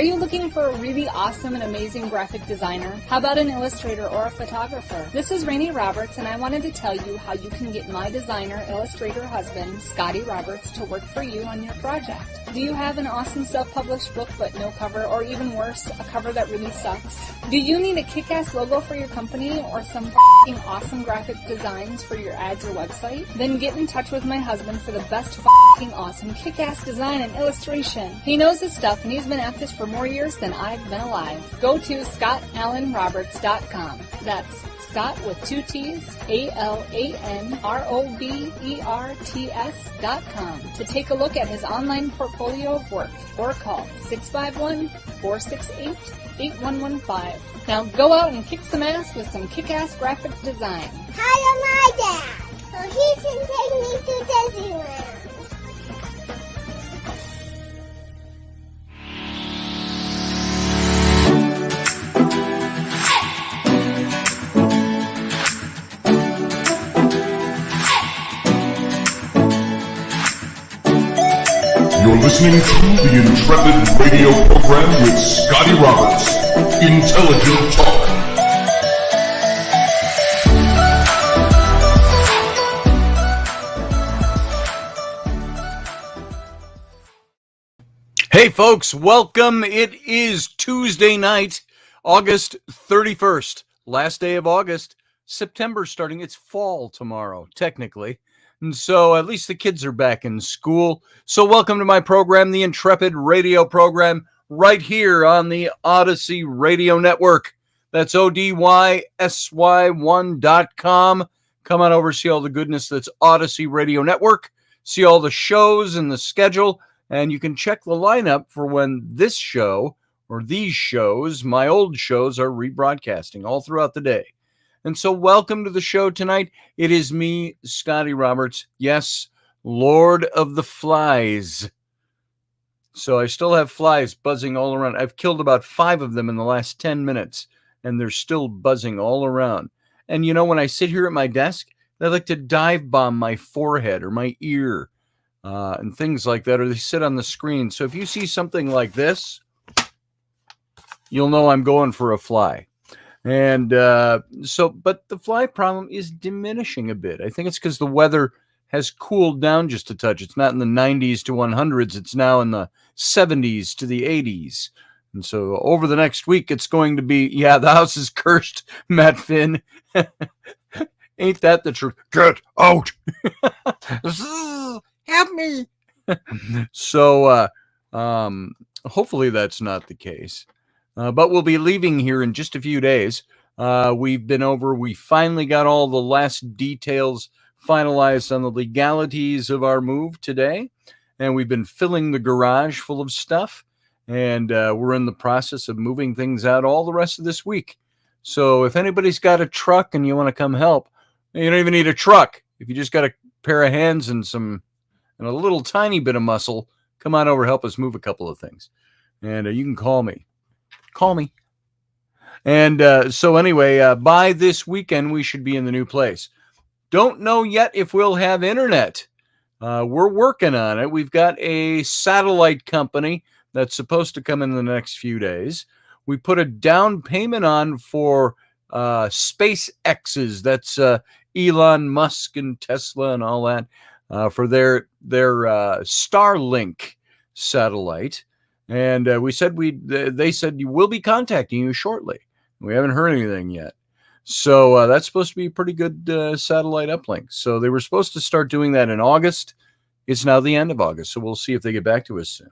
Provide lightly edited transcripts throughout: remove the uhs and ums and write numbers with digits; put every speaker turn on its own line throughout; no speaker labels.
you looking for a really awesome and amazing graphic designer? How about an illustrator or a photographer? This is Rainey Roberts, and I wanted to tell you how you can get my designer, illustrator husband, Scotty Roberts, to work for you on your project. Do you have an awesome self-published book but no cover, or even worse, a cover that really sucks? Do you need a kick-ass logo for your company or some f***ing awesome graphic designs for your ads or website? Then get in touch with my husband for the best f***ing awesome kick-ass design and illustration. He knows his stuff, and he's been at this for more years than I've been alive. Go to ScottAllenRoberts.com. That's Scott with 2 T's, ALANROBERTS.com to take a look at his online portfolio of work, or call 651-468-8115. Now go out and kick some ass with some kick-ass graphic design.
Hire my dad, so he can take me to Disneyland.
You're listening to the Intrepid radio program with Scotty Roberts. Intelligent talk.
Hey folks, welcome. It is Tuesday night, August 31st, last day of August. September starting. It's fall tomorrow, technically. And so at least the kids are back in school. So welcome to my program, the Intrepid radio program, right here on the Odyssey Radio Network. That's ODYSY1.com. Come on over, see all the goodness that's Odyssey Radio Network. See all the shows and the schedule. And you can check the lineup for when this show or these shows, my old shows, are rebroadcasting all throughout the day. And so welcome to the show tonight. It is me, Scotty Roberts. Yes, Lord of the Flies. So I still have flies buzzing all around. I've killed about 5 of them in the last 10 minutes, and they're still buzzing all around. And you know, when I sit here at my desk, they like to dive bomb my forehead or my ear and things like that, or they sit on the screen. So if you see something like this, you'll know I'm going for a fly. And but the fly problem is diminishing a bit. I think it's because the weather has cooled down just a touch. It's not in the 90s to 100s. It's now in the 70s to the 80s. And so over the next week, it's going to be, the house is cursed, Matt Finn. Ain't that the truth? Get out. Help me. So hopefully that's not the case. But we'll be leaving here in just a few days. We finally got all the last details finalized on the legalities of our move today. And we've been filling the garage full of stuff. And we're in the process of moving things out all the rest of this week. So if anybody's got a truck and you want to come help, you don't even need a truck. If you just got a pair of hands and a little tiny bit of muscle, come on over, help us move a couple of things. And you can call me. And so anyway, by this weekend, we should be in the new place. Don't know yet if we'll have internet. We're working on it. We've got a satellite company that's supposed to come in the next few days. We put a down payment on for SpaceX's. That's Elon Musk and Tesla and all that for their Starlink satellite. And they said we'll be contacting you shortly. We haven't heard anything yet. So that's supposed to be a pretty good satellite uplink. So they were supposed to start doing that in August. It's now the end of August. So we'll see if they get back to us soon.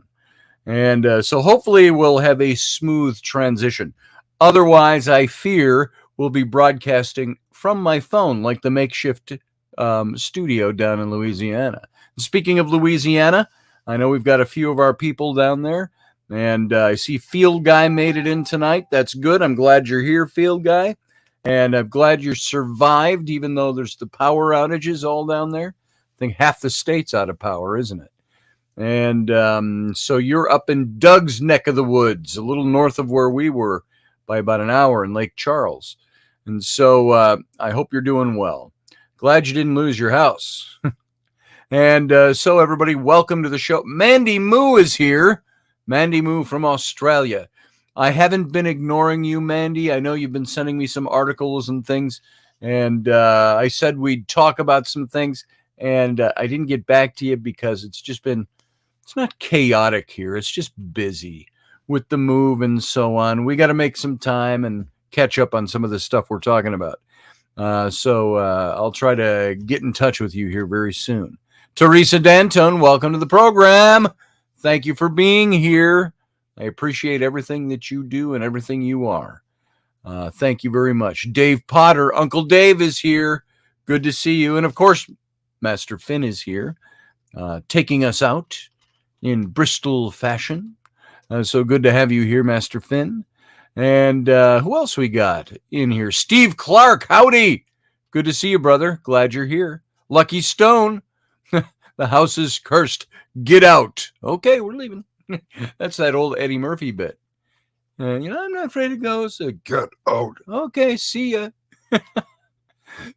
And so hopefully we'll have a smooth transition. Otherwise, I fear we'll be broadcasting from my phone like the makeshift studio down in Louisiana. Speaking of Louisiana, I know we've got a few of our people down there. And I see Field Guy made it in tonight. That's good. I'm glad you're here, Field Guy. And I'm glad you survived, even though there's the power outages all down there. I think half the state's out of power, isn't it? And so you're up in Doug's neck of the woods, a little north of where we were by about an hour in Lake Charles. And so I hope you're doing well. Glad you didn't lose your house. And so everybody, welcome to the show. Mandy Moo is here. Mandy Moo from Australia. I haven't been ignoring you, Mandy. I know you've been sending me some articles and things, and I said we'd talk about some things, and I didn't get back to you because it's not chaotic here. It's just busy with the move and so on. We got to make some time and catch up on some of the stuff we're talking about. So I'll try to get in touch with you here very soon. Teresa Dantone, welcome to the program. Thank you for being here. I appreciate everything that you do and everything you are. Thank you very much. Dave Potter, Uncle Dave is here. Good to see you. And of course, Master Finn is here, taking us out in Bristol fashion. So good to have you here, Master Finn. And who else we got in here? Steve Clark, howdy. Good to see you, brother. Glad you're here. Lucky Stone, the house is cursed. Get out. Okay, we're leaving. That's that old Eddie Murphy bit. I'm not afraid of ghosts. Get out. Okay, see ya.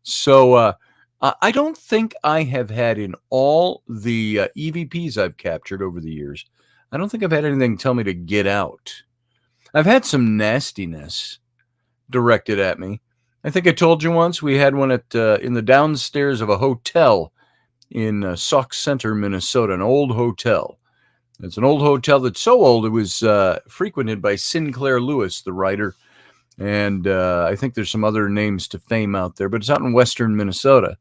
So I don't think I have had in all the EVPs I've captured over the years, I don't think I've had anything tell me to get out. I've had some nastiness directed at me. I think I told you once we had one in the downstairs of a hotel in Sauk Center, Minnesota, an old hotel. It's an old hotel that's so old it was frequented by Sinclair Lewis, the writer, and I think there's some other names to fame out there, but it's out in western Minnesota.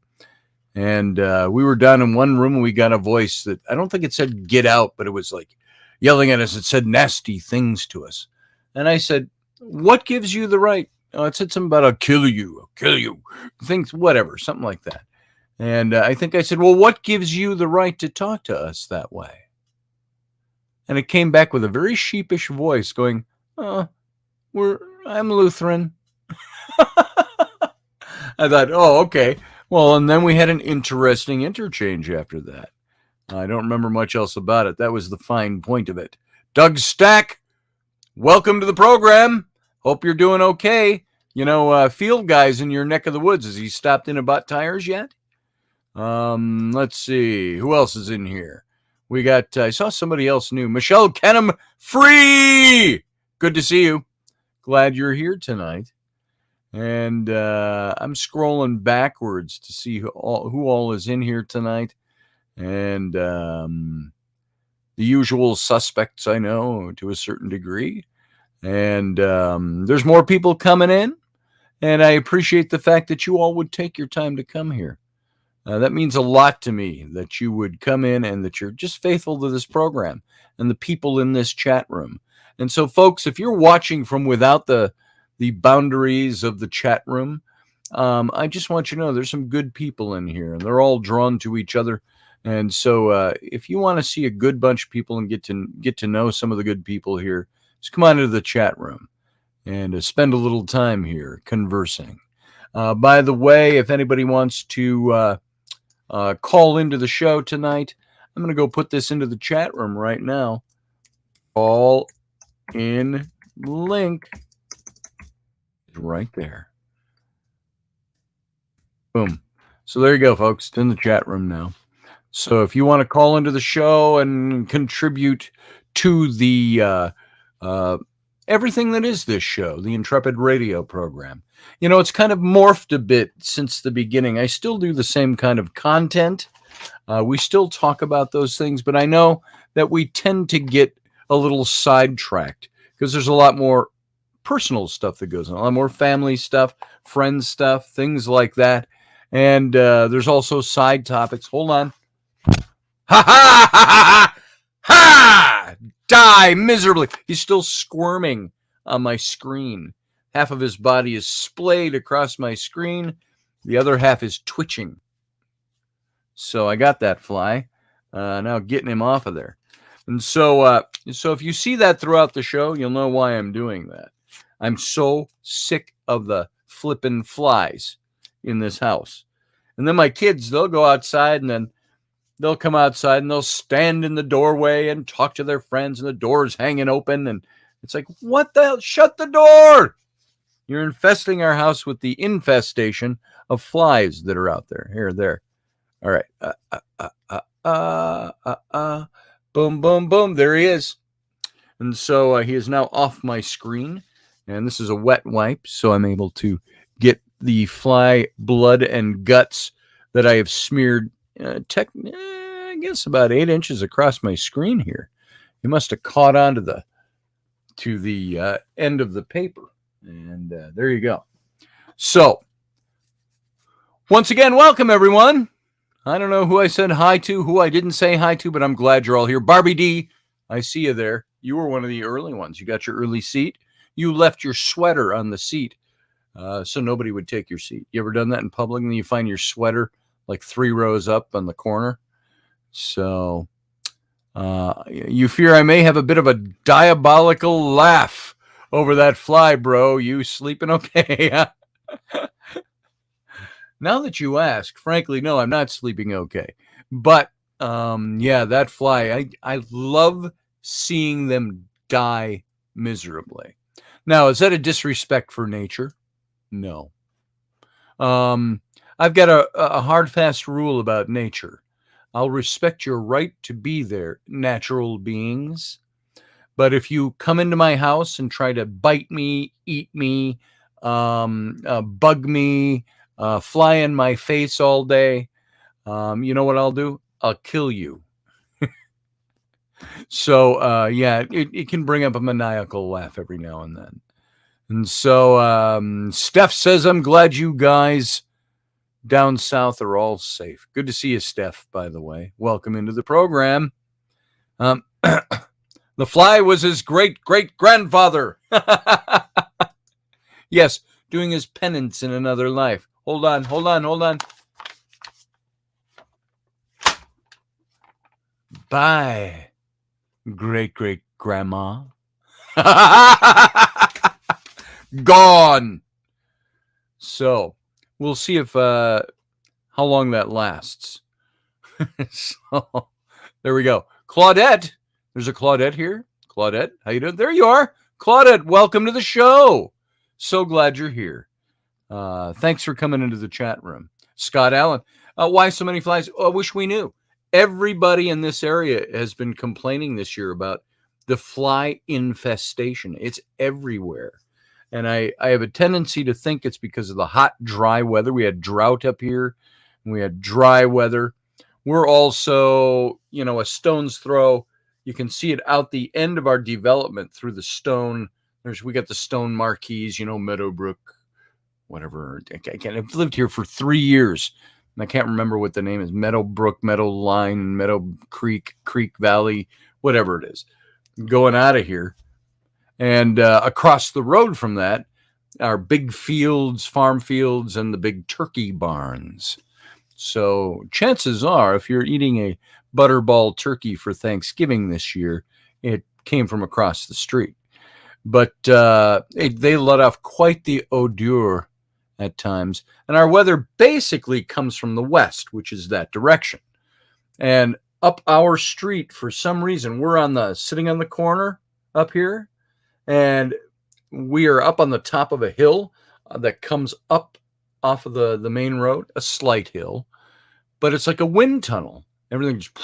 And we were down in one room and we got a voice that I don't think it said get out, but it was like yelling at us. It said nasty things to us. And I said, what gives you the right? It said something about I'll kill you, things, whatever, something like that. And I think I said, well, what gives you the right to talk to us that way? And it came back with a very sheepish voice going, I'm Lutheran. I thought, oh, okay. Well, and then we had an interesting interchange after that. I don't remember much else about it. That was the fine point of it. Doug Stack, welcome to the program. Hope you're doing okay. Field guys in your neck of the woods. Has he stopped in about tires yet? Let's see. Who else is in here? We got, I saw somebody else new. Michelle Kenham Free. Good to see you. Glad you're here tonight. And I'm scrolling backwards to see who all is in here tonight. And the usual suspects I know to a certain degree. And there's more people coming in. And I appreciate the fact that you all would take your time to come here. That means a lot to me that you would come in and that you're just faithful to this program and the people in this chat room. And so, folks, if you're watching from without the boundaries of the chat room, I just want you to know there's some good people in here, and they're all drawn to each other. And so if you want to see a good bunch of people and get to know some of the good people here, just come on into the chat room and spend a little time here conversing. By the way, if anybody wants to call into the show tonight, I'm going to go put this into the chat room right now. Call in link right there. Boom. So there you go, folks. It's in the chat room now. So if you want to call into the show and contribute to the everything that is this show, the Intrepid radio program, it's kind of morphed a bit since the beginning. I still do the same kind of content. We still talk about those things, but I know that we tend to get a little sidetracked because there's a lot more personal stuff that goes on, a lot more family stuff, friends stuff, things like that. And there's also side topics. Hold on. Ha ha ha ha ha! Die miserably. He's still squirming on my screen. Half of his body is splayed across my screen. The other half is twitching. So I got that fly. Now getting him off of there. And so if you see that throughout the show, you'll know why I'm doing that. I'm so sick of the flippin' flies in this house. And then my kids, they'll go outside and then they'll come outside and they'll stand in the doorway and talk to their friends and the door's hanging open. And it's like, what the hell? Shut the door. You're infesting our house with the infestation of flies that are out there. Here, there. All right. Boom, boom, boom. There he is. And so he is now off my screen. And this is a wet wipe, so I'm able to get the fly blood and guts that I have smeared, I guess about 8 inches across my screen here. He must have caught on to the end of the paper. And there you go. So, once again, welcome, everyone. I don't know who I said hi to, who I didn't say hi to, but I'm glad you're all here. Barbie D, I see you there. You were one of the early ones. You got your early seat. You left your sweater on the seat so nobody would take your seat. You ever done that in public and then you find your sweater like 3 rows up on the corner? So you fear I may have a bit of a diabolical laugh over that fly, bro. You sleeping okay? Now that you ask, frankly, no, I'm not sleeping okay. But yeah, that fly, I love seeing them die miserably. Now, is that a disrespect for nature? No. I've got a hard, fast rule about nature. I'll respect your right to be there, natural beings. But if you come into my house and try to bite me, eat me, bug me, fly in my face all day, you know what I'll do? I'll kill you. So, yeah, it can bring up a maniacal laugh every now and then. And so Steph says, I'm glad you guys down south are all safe. Good to see you, Steph, by the way. Welcome into the program. The fly was his great-great-grandfather. Yes, doing his penance in another life. Hold on. Bye, great-great-grandma. Gone. So we'll see if how long that lasts. So there we go. Claudette. There's a Claudette here. Claudette, how you doing? There you are. Claudette, welcome to the show. So glad you're here. Thanks for coming into the chat room. Scott Allen. Why so many flies? Oh, I wish we knew. Everybody in this area has been complaining this year about the fly infestation. It's everywhere. And I have a tendency to think it's because of the hot, dry weather. We had drought up here, and we had dry weather. We're also, a stone's throw. You can see it out the end of our development through the stone. We got the stone marquees, Meadowbrook, whatever. I've lived here for 3 years, and I can't remember what the name is. Meadowbrook, Meadow Line, Meadow Creek, Creek Valley, whatever it is. Going out of here. And across the road from that are big fields, farm fields, and the big turkey barns. So chances are, if you're eating a butterball turkey for Thanksgiving this year, it came from across the street. But they let off quite the odor at times. And our weather basically comes from the west, which is that direction. And up our street, for some reason, we're sitting on the corner up here. And we are up on the top of a hill that comes up off of the main road, a slight hill, but it's like a wind tunnel. Everything just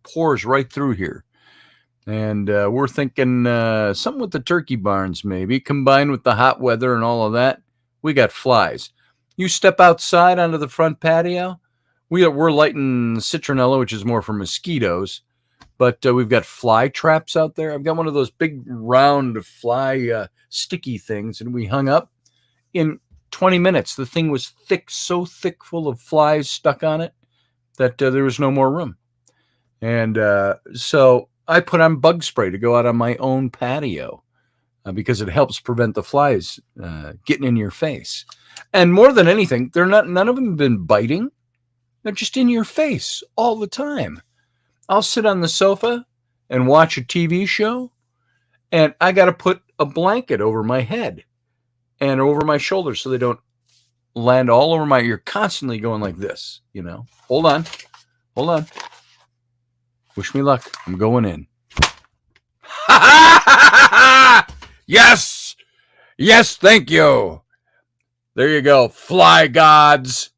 pours right through here. And we're thinking something with the turkey barns, maybe, combined with the hot weather and all of that. We got flies. You step outside onto the front patio, we're lighting citronella, which is more for mosquitoes. But we've got fly traps out there. I've got one of those big round fly sticky things, and we hung up. In 20 minutes, the thing was thick, so thick full of flies stuck on it that there was no more room. And so I put on bug spray to go out on my own patio because it helps prevent the flies getting in your face. And more than anything, none of them have been biting. They're just in your face all the time. I'll sit on the sofa and watch a TV show, and I got to put a blanket over my head and over my shoulders so they don't land all over you're constantly going like this, Hold on. Wish me luck. I'm going in. Yes! Yes, thank you. There you go. Fly gods.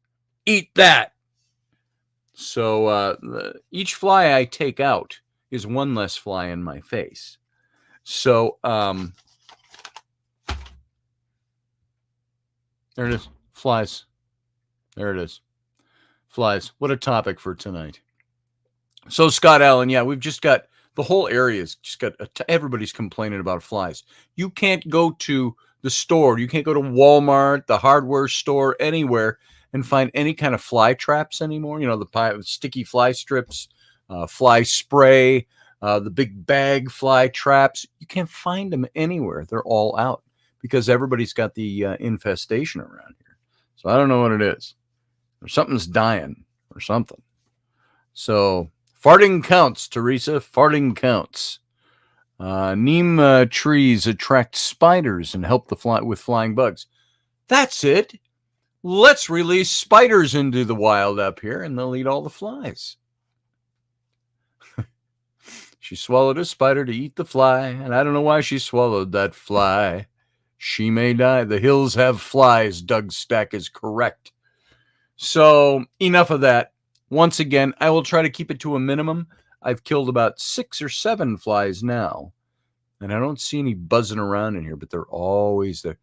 Eat that. So each fly I take out is one less fly in my face. So, there it is. Flies. There it is. Flies. What a topic for tonight. So, Scott Allen, yeah, we've just got the whole area's just got everybody's complaining about flies. You can't go to the store. You can't go to Walmart, the hardware store, anywhere and find any kind of fly traps anymore. You know, the sticky fly strips, fly spray, the big bag fly traps. You can't find them anywhere. They're all out because everybody's got the infestation around here. So I don't know what it is. Or something's dying or something. So farting counts, Teresa. Farting counts. Neem trees attract spiders and help with flying bugs. That's it. Let's release spiders into the wild up here, and they'll eat all the flies. She swallowed a spider to eat the fly, and I don't know why she swallowed that fly. She may die. The hills have flies. Doug Stack is correct. So enough of that. Once again, I will try to keep it to a minimum. I've killed about 6 or 7 flies now, and I don't see any buzzing around in here, but they're always there.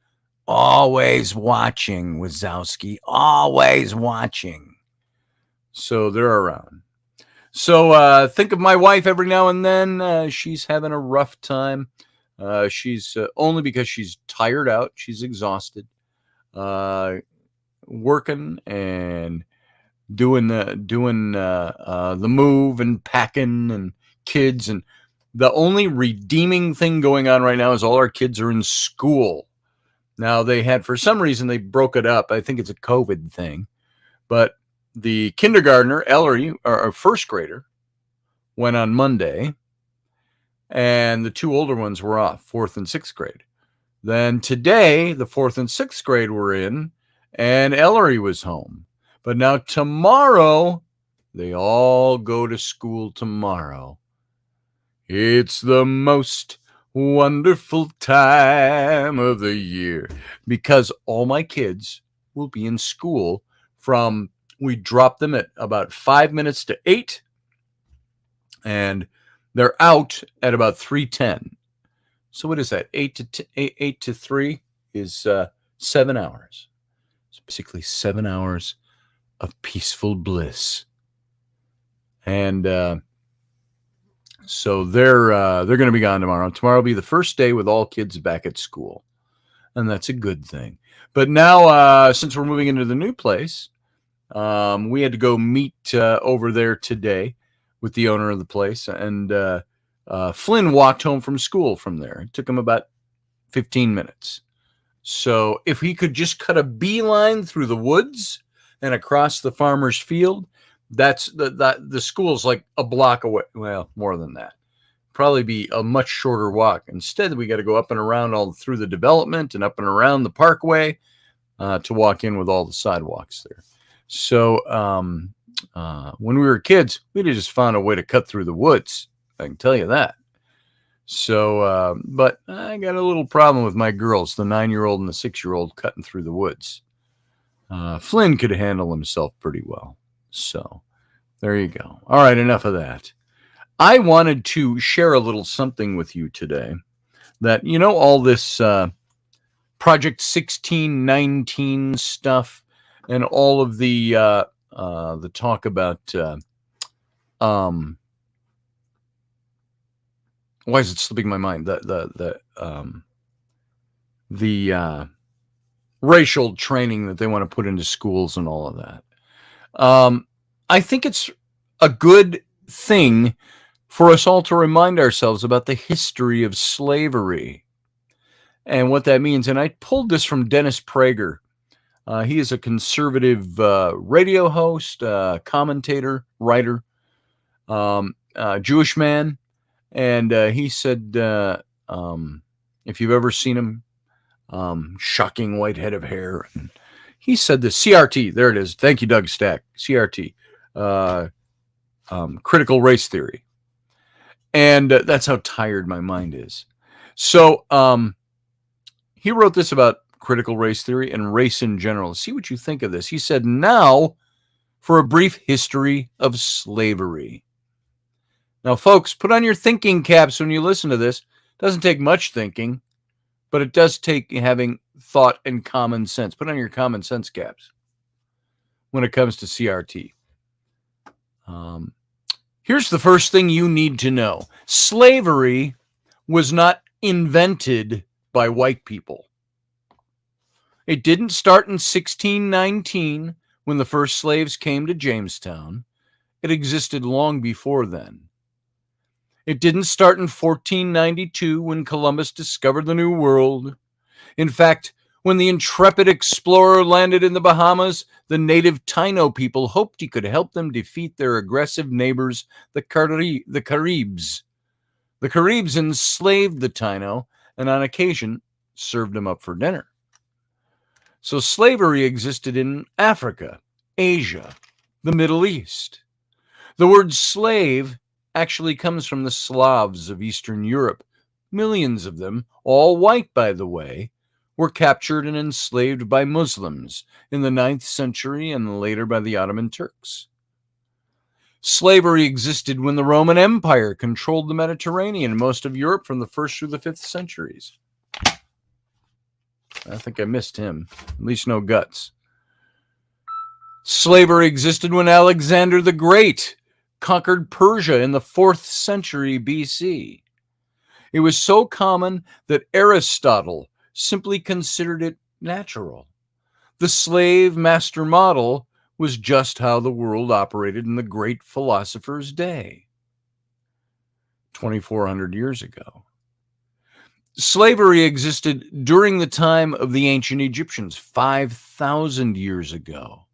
Always watching, Wazowski. Always watching. So they're around. So think of my wife every now and then. She's having a rough time. She's only because she's tired out. She's exhausted. Working and doing the move and packing and kids. And the only redeeming thing going on right now is all our kids are in school. Now, for some reason, they broke it up. I think it's a COVID thing. But the kindergartner, Ellery, our first grader, went on Monday. And the 2 older ones were off, 4th and 6th grade. Then today, the 4th and 6th grade were in, and Ellery was home. But now tomorrow, they all go to school tomorrow. It's the most wonderful time of the year because all my kids will be in school we drop them at about 5 minutes to 8 and they're out at about 3:10. So what is that? 8 to 3 is 7 hours. So basically 7 hours of peaceful bliss. And so they're going to be gone tomorrow. Tomorrow will be the first day with all kids back at school, and that's a good thing. But now, since we're moving into the new place, we had to go meet over there today with the owner of the place, and Flynn walked home from school from there. It took him about 15 minutes. So if he could just cut a beeline through the woods and across the farmer's field, that's the school's like a block away. Well, more than that. Probably be a much shorter walk. Instead, we got to go up and around all through the development and up and around the parkway to walk in with all the sidewalks there. So when we were kids, we'd have just found a way to cut through the woods. I can tell you that. So, but I got a little problem with my girls, the 9-year-old and the 6-year-old, cutting through the woods. Flynn could handle himself pretty well. So there you go. All right, enough of that. I wanted to share a little something with you today that, you know, all this Project 1619 stuff and all of the talk about why is it slipping my mind? The racial training that they want to put into schools and all of that. I think it's a good thing for us all to remind ourselves about the history of slavery and what that means. And I pulled this from Dennis Prager. He is a conservative radio host, commentator, writer, Jewish man. And he said, if you've ever seen him, shocking white head of hair. And he said the CRT, there it is. Thank you, Doug Stack. CRT, critical race theory. And that's how tired my mind is. So he wrote this about critical race theory and race in general. See what you think of this. He said, now for a brief history of slavery. Now, folks, put on your thinking caps when you listen to this. Doesn't take much thinking, but it does take having thought and common sense. Put on your common sense caps when it comes to CRT. Here's the first thing you need to know. Slavery was not invented by white people. It didn't start in 1619 when the first slaves came to Jamestown. It existed long before then. It didn't start in 1492 when Columbus discovered the New World. In fact, when the Intrepid explorer landed in the Bahamas, the native Taino people hoped he could help them defeat their aggressive neighbors, the Caribs. The Caribs enslaved the Taino and on occasion served them up for dinner. So slavery existed in Africa, Asia, the Middle East. The word slave actually comes from the Slavs of Eastern Europe. Millions of them, all white by the way, were captured and enslaved by Muslims in the 9th century and later by the Ottoman Turks. Slavery existed when the Roman Empire controlled the Mediterranean and most of Europe from the 1st through the 5th centuries. I think I missed him. At least no guts. Slavery existed when Alexander the Great conquered Persia in the 4th century BC. It was so common that Aristotle simply considered it natural. The slave-master model was just how the world operated in the great philosopher's day, 2,400 years ago. Slavery existed during the time of the ancient Egyptians, 5,000 years ago.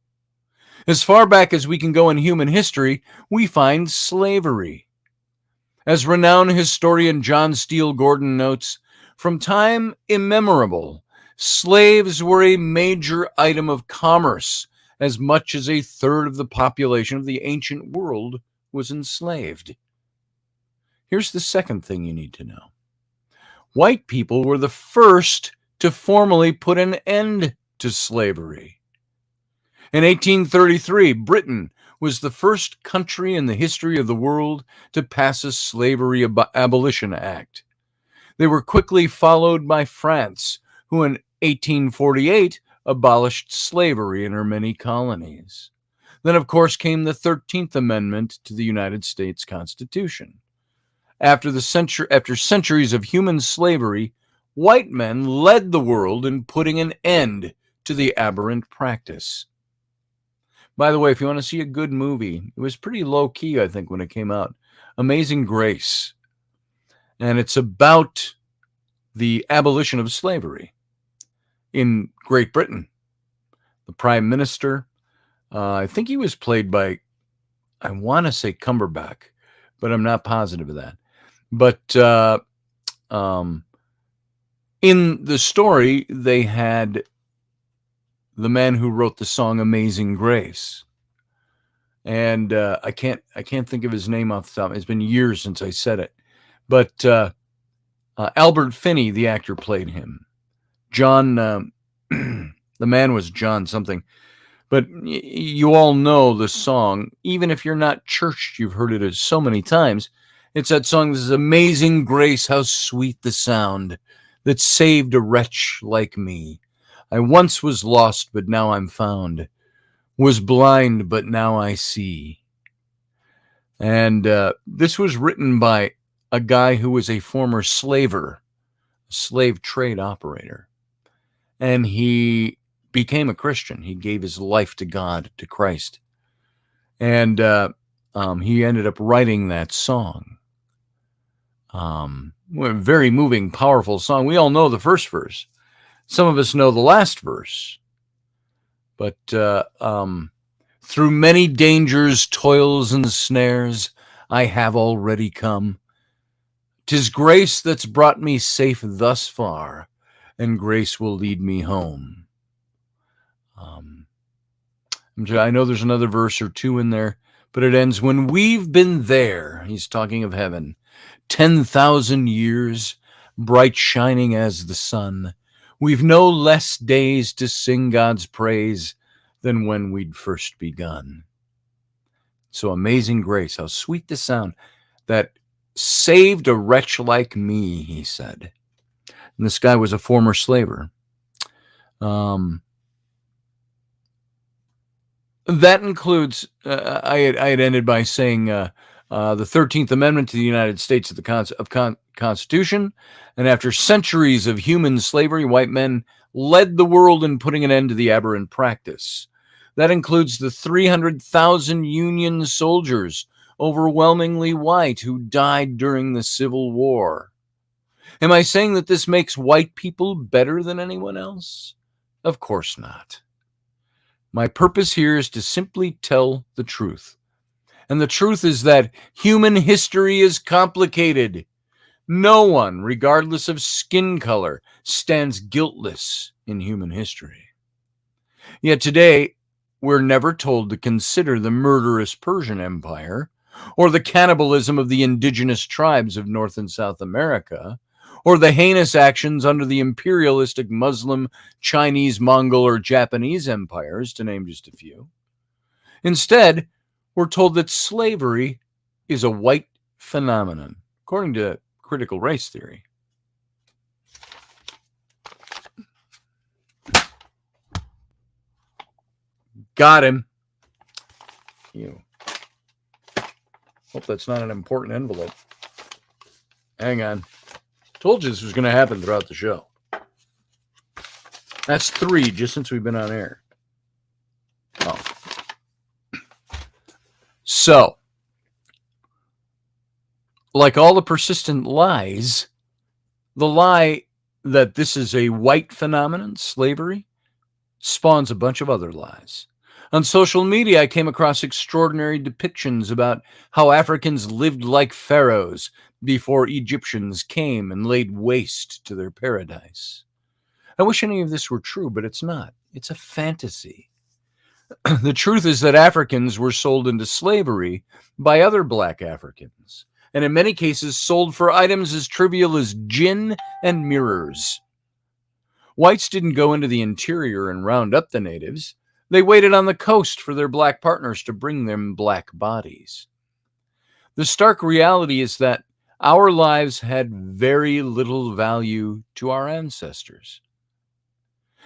As far back as we can go in human history, we find slavery. As renowned historian John Steele Gordon notes, from time immemorial, slaves were a major item of commerce. As much as a third of the population of the ancient world was enslaved. Here's the second thing you need to know. White people were the first to formally put an end to slavery. In 1833, Britain was the first country in the history of the world to pass a Slavery Abolition Act. They were quickly followed by France, who in 1848 abolished slavery in her many colonies. Then, of course, came the 13th Amendment to the United States Constitution. After centuries of human slavery, white men led the world in putting an end to the aberrant practice. By the way, if you want to see a good movie, it was pretty low-key, I think, when it came out. Amazing Grace. And it's about the abolition of slavery in Great Britain. The Prime Minister, I think he was played by, I want to say Cumberbatch, but I'm not positive of that. But in the story, they had the man who wrote the song Amazing Grace. And I can't think of his name off the top. It's been years since I said it. But Albert Finney, the actor, played him. John, the man was John something. But you all know the song. Even if you're not churched, you've heard it so many times. It's that song, "This is Amazing Grace, how sweet the sound that saved a wretch like me. I once was lost, but now I'm found. Was blind, but now I see." And this was written by a guy who was a former slaver, slave trade operator. And he became a Christian. He gave his life to God, to Christ. And he ended up writing that song. A very moving, powerful song. We all know the first verse. Some of us know the last verse. But through many dangers, toils, and snares, I have already come. 'Tis grace that's brought me safe thus far, and grace will lead me home. I know there's another verse or two in there, but it ends, when we've been there, he's talking of heaven, 10,000 years, bright shining as the sun, we've no less days to sing God's praise than when we'd first begun. So Amazing Grace, how sweet the sound that saved a wretch like me, he said. And this guy was a former slaver. That includes, I had ended by saying the 13th Amendment to the United States of the Constitution. And after centuries of human slavery, white men led the world in putting an end to the aberrant practice. That includes the 300,000 Union soldiers, overwhelmingly white, who died during the Civil War. Am I saying that this makes white people better than anyone else? Of course not. My purpose here is to simply tell the truth. And the truth is that human history is complicated. No one, regardless of skin color, stands guiltless in human history. Yet today, we're never told to consider the murderous Persian Empire, or the cannibalism of the indigenous tribes of North and South America, or the heinous actions under the imperialistic Muslim, Chinese, Mongol, or Japanese empires, to name just a few. Instead, we're told that slavery is a white phenomenon, according to critical race theory. Got him. You. Hope that's not an important envelope. Hang on. Told you this was going to happen throughout the show. That's 3 just since we've been on air. Oh. So, like all the persistent lies, the lie that this is a white phenomenon, slavery, spawns a bunch of other lies. On social media, I came across extraordinary depictions about how Africans lived like pharaohs before Egyptians came and laid waste to their paradise. I wish any of this were true, but it's not. It's a fantasy. The truth is that Africans were sold into slavery by other black Africans, and in many cases sold for items as trivial as gin and mirrors. Whites didn't go into the interior and round up the natives. They waited on the coast for their black partners to bring them black bodies. The stark reality is that our lives had very little value to our ancestors.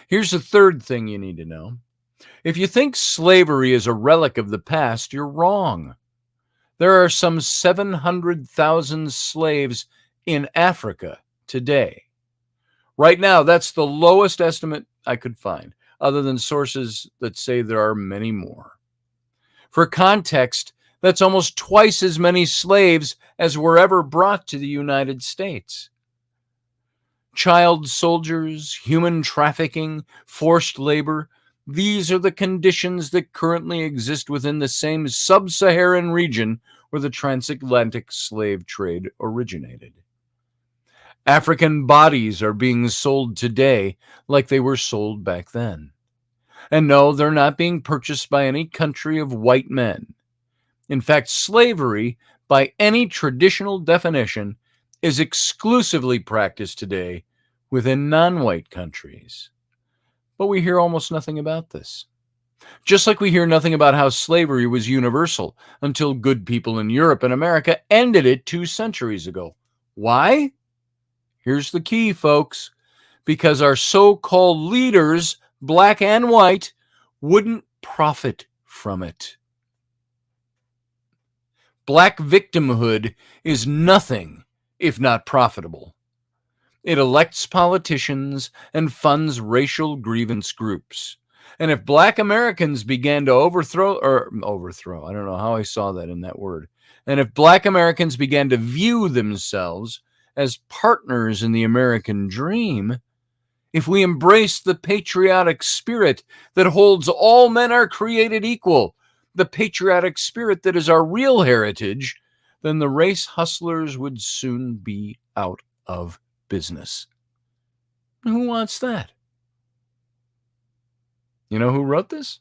Here's the third thing you need to know. If you think slavery is a relic of the past, you're wrong. There are some 700,000 slaves in Africa today. Right now, that's the lowest estimate I could find, other than sources that say there are many more. For context, that's almost twice as many slaves as were ever brought to the United States. Child soldiers, human trafficking, forced labor, these are the conditions that currently exist within the same sub-Saharan region where the transatlantic slave trade originated. African bodies are being sold today like they were sold back then. And no, they're not being purchased by any country of white men. In fact, slavery, by any traditional definition, is exclusively practiced today within non-white countries. But we hear almost nothing about this. Just like we hear nothing about how slavery was universal until good people in Europe and America ended it 2 centuries ago. Why? Here's the key, folks. Because our so-called leaders, black and white, wouldn't profit from it. Black victimhood is nothing if not profitable. It elects politicians and funds racial grievance groups. And if black Americans began to overthrow, I don't know how I saw that in that word. And if black Americans began to view themselves as partners in the American dream, if we embrace the patriotic spirit that holds all men are created equal, the patriotic spirit that is our real heritage, then the race hustlers would soon be out of business. Who wants that? You know who wrote this?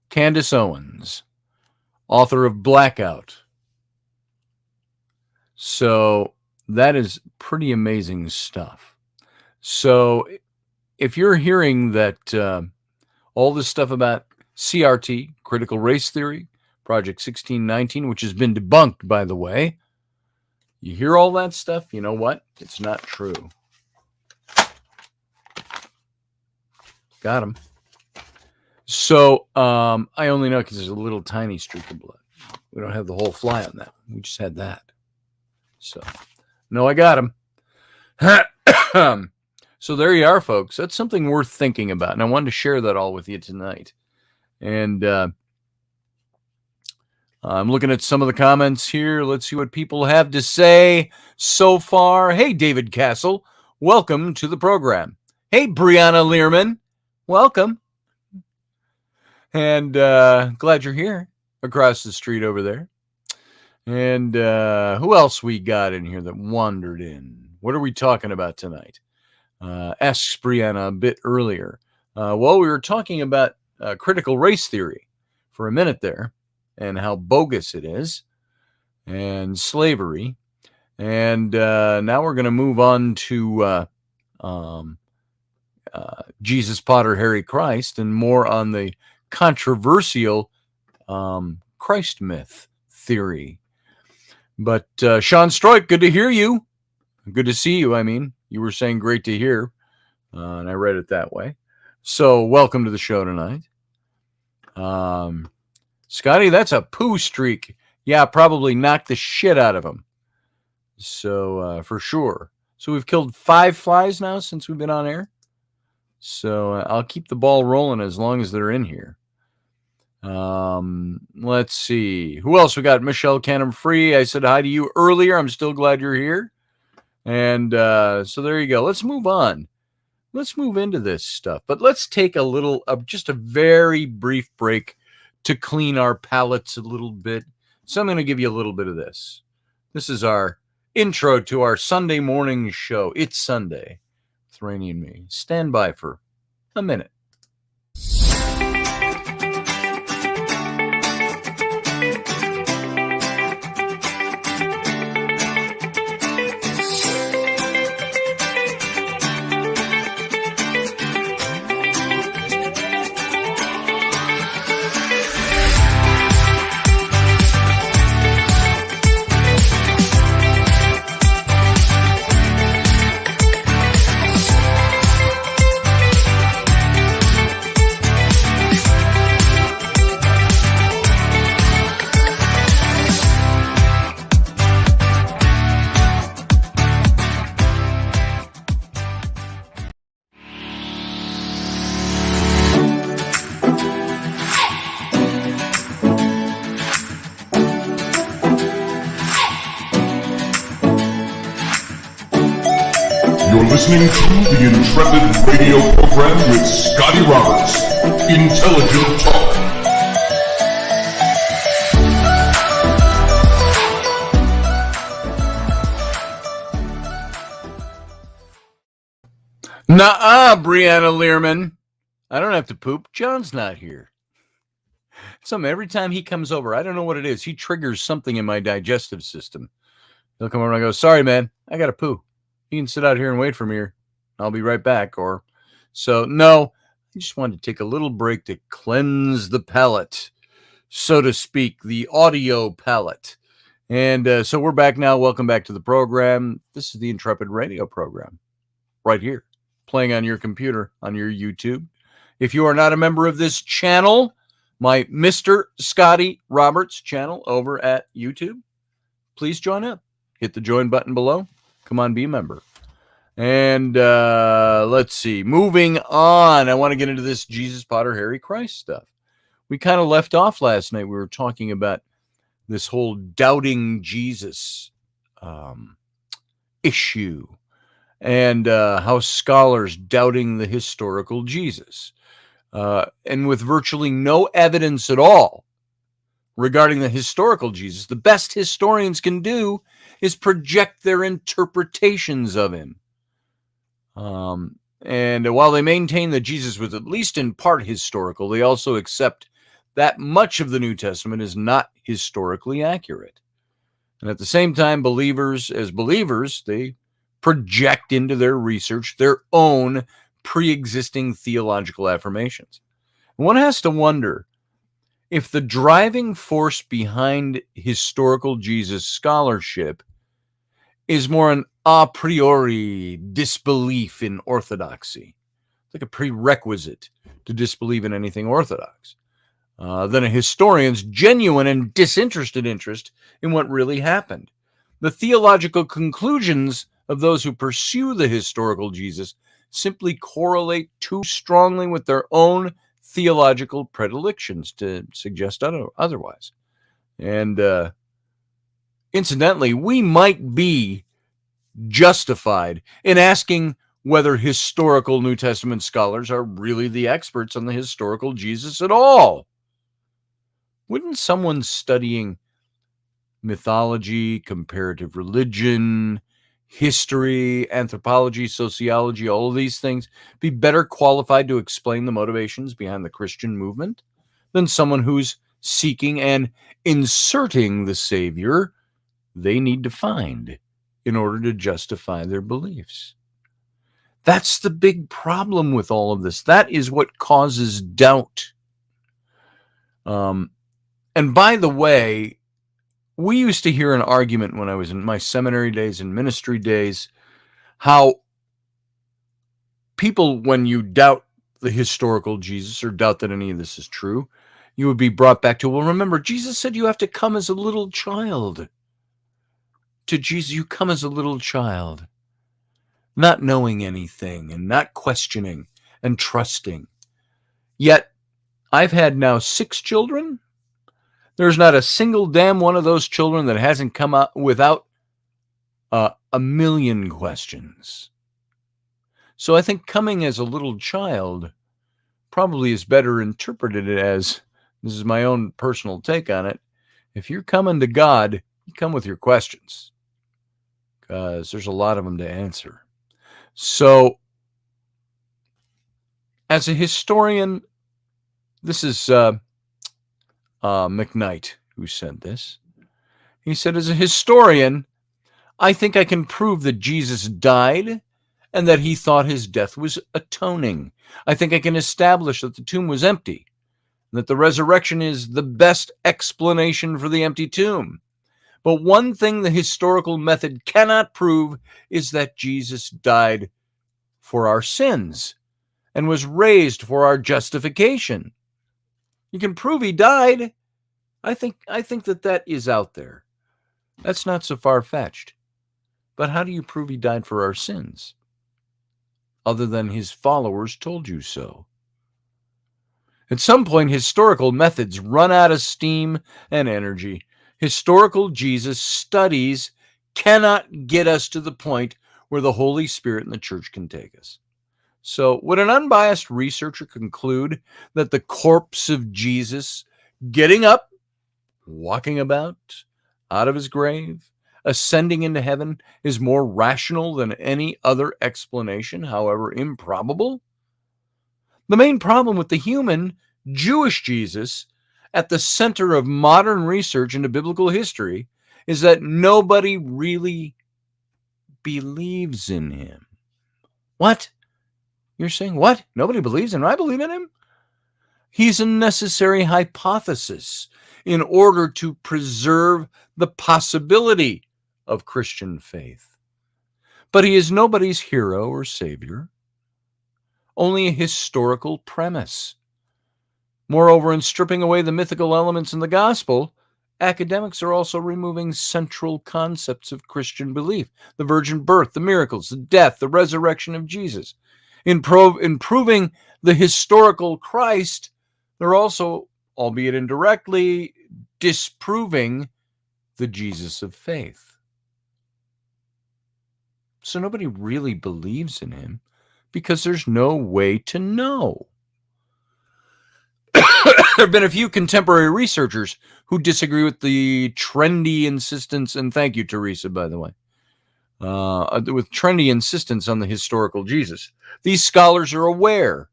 Candace Owens, author of Blackout. So that is pretty amazing stuff. So if you're hearing that all this stuff about CRT, critical race theory, Project 1619, which has been debunked, by the way, You hear all that stuff? You know what? It's not true. Got him. So I only know because there's a little tiny streak of blood. We don't have the whole fly on that. We just had that. So, no, I got him. So there you are, folks. That's something worth thinking about. And I wanted to share that all with you tonight. And I'm looking at some of the comments here. Let's see what people have to say so far. Hey, David Castle. Welcome to the program. Hey, Brianna Learman. Welcome. And glad you're here across the street over there. And who else we got in here that wandered in? What are we talking about tonight? Asks Brianna a bit earlier. Well, we were talking about critical race theory for a minute there and how bogus it is and slavery. And now we're going to move on to Jesus, Potter, Harry, Christ, and more on the controversial Christ myth theory. But Sean Stroik, good to hear you. Good to see you. I mean, you were saying great to hear, and I read it that way. So welcome to the show tonight. Scotty, that's a poo streak. Yeah, probably knocked the shit out of him. So for sure. So we've killed 5 flies now since we've been on air. So I'll keep the ball rolling as long as they're in here. Let's see. Who else we got? Michelle Canham Free. I said hi to you earlier. I'm still glad you're here. And so there you go. Let's move on. Let's move into this stuff. But let's take a little, just a very brief break to clean our palates a little bit. So I'm going to give you a little bit of this. This is our intro to our Sunday morning show. It's Sunday with Rainey and me. Stand by for a minute.
You're listening to the Intrepid radio program with Scotty Roberts. Intelligent Talk.
Nuh-uh, Brianna Learman. I don't have to poop. John's not here. Every time he comes over, I don't know what it is. He triggers something in my digestive system. He'll come over and I go, sorry, man, I got to poo. You can sit out here and wait for me, or I'll be right back. No, I just wanted to take a little break to cleanse the palate, so to speak, the audio palate. And so we're back now. Welcome back to the program. This is the Intrepid radio program right here, playing on your computer, on your YouTube. If you are not a member of this channel, my Mr. Scotty Roberts channel over at YouTube, please join up. Hit the join button below. Come on, be a member. And let's see. Moving on. I want to get into this Jesus, Potter, Harry, Christ stuff. We kind of left off last night. We were talking about this whole doubting Jesus issue and how scholars doubting the historical Jesus. And with virtually no evidence at all regarding the historical Jesus, the best historians can do is project their interpretations of him. And while they maintain that Jesus was at least in part historical, they also accept that much of the New Testament is not historically accurate. And at the same time, believers, they project into their research their own pre-existing theological affirmations. One has to wonder if the driving force behind historical Jesus scholarship is more an a priori disbelief in orthodoxy, like a prerequisite to disbelieve in anything orthodox, than a historian's genuine and disinterested interest in what really happened. The theological conclusions of those who pursue the historical Jesus simply correlate too strongly with their own theological predilections to suggest otherwise. And incidentally, we might be justified in asking whether historical New Testament scholars are really the experts on the historical Jesus at all. Wouldn't someone studying mythology, comparative religion, history, anthropology, sociology, all of these things, be better qualified to explain the motivations behind the Christian movement than someone who's seeking and inserting the Savior they need to find in order to justify their beliefs? That's the big problem with all of this. That is what causes doubt. And by the way, we used to hear an argument when I was in my seminary days and ministry days, how people, when you doubt the historical Jesus or doubt that any of this is true, you would be brought back to, well, remember, Jesus said you have to come as a little child. To Jesus, you come as a little child, not knowing anything and not questioning and trusting. Yet, I've had now 6 children. There's not a single damn one of those children that hasn't come out without a million questions. So I think coming as a little child probably is better interpreted as, this is my own personal take on it, if you're coming to God, you come with your questions, because there's a lot of them to answer. So, as a historian, this is McKnight who said this. He said, as a historian, I think I can prove that Jesus died and that he thought his death was atoning. I think I can establish that the tomb was empty, and that the resurrection is the best explanation for the empty tomb. But one thing the historical method cannot prove is that Jesus died for our sins and was raised for our justification. You can prove he died. I think that is out there. That's not so far-fetched. But how do you prove he died for our sins? Other than his followers told you so. At some point, historical methods run out of steam and energy. Historical Jesus studies cannot get us to the point where the Holy Spirit and the church can take us. So, would an unbiased researcher conclude that the corpse of Jesus getting up, walking about, out of his grave, ascending into heaven is more rational than any other explanation, however improbable? The main problem with the human Jewish Jesus at the center of modern research into biblical history is that nobody really believes in him. What? You're saying, what? Nobody believes in him? I believe in him. He's a necessary hypothesis in order to preserve the possibility of Christian faith. But he is nobody's hero or savior, only a historical premise. Moreover, in stripping away the mythical elements in the gospel, academics are also removing central concepts of Christian belief: the virgin birth, the miracles, the death, the resurrection of Jesus. In proving the historical Christ, they're also, albeit indirectly, disproving the Jesus of faith. So nobody really believes in him because there's no way to know. There have been a few contemporary researchers who disagree with the trendy insistence, and thank you, Teresa, by the way, with trendy insistence on the historical Jesus. These scholars are aware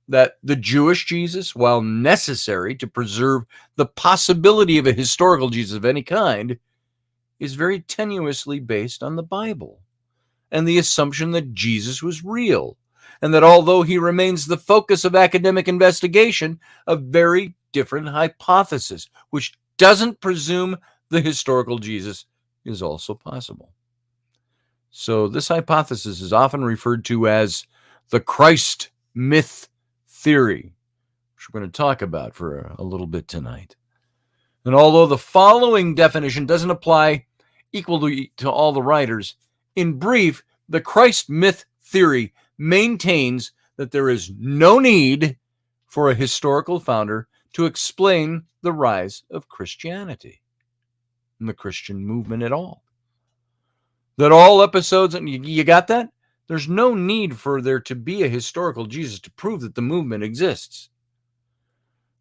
that the Jewish Jesus, while necessary to preserve the possibility of a historical Jesus of any kind, is very tenuously based on the Bible and the assumption that Jesus was real, and that although he remains the focus of academic investigation, a very different hypothesis, which doesn't presume the historical Jesus is also possible. So this hypothesis is often referred to as the Christ myth theory, which we're going to talk about for a little bit tonight. And although the following definition doesn't apply equally to all the writers, in brief, the Christ myth theory maintains that there is no need for a historical founder to explain the rise of Christianity and the Christian movement at all. That all episodes, and you got that? There's no need for there to be a historical Jesus to prove that the movement exists.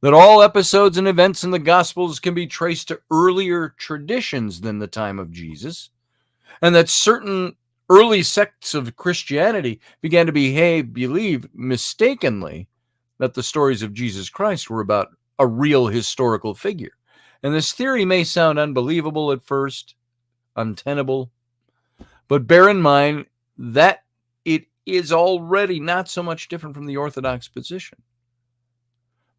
That all episodes and events in the Gospels can be traced to earlier traditions than the time of Jesus, and that certain early sects of Christianity began to believe mistakenly that the stories of Jesus Christ were about a real historical figure. And this theory may sound unbelievable at first, untenable, but bear in mind that it is already not so much different from the Orthodox position.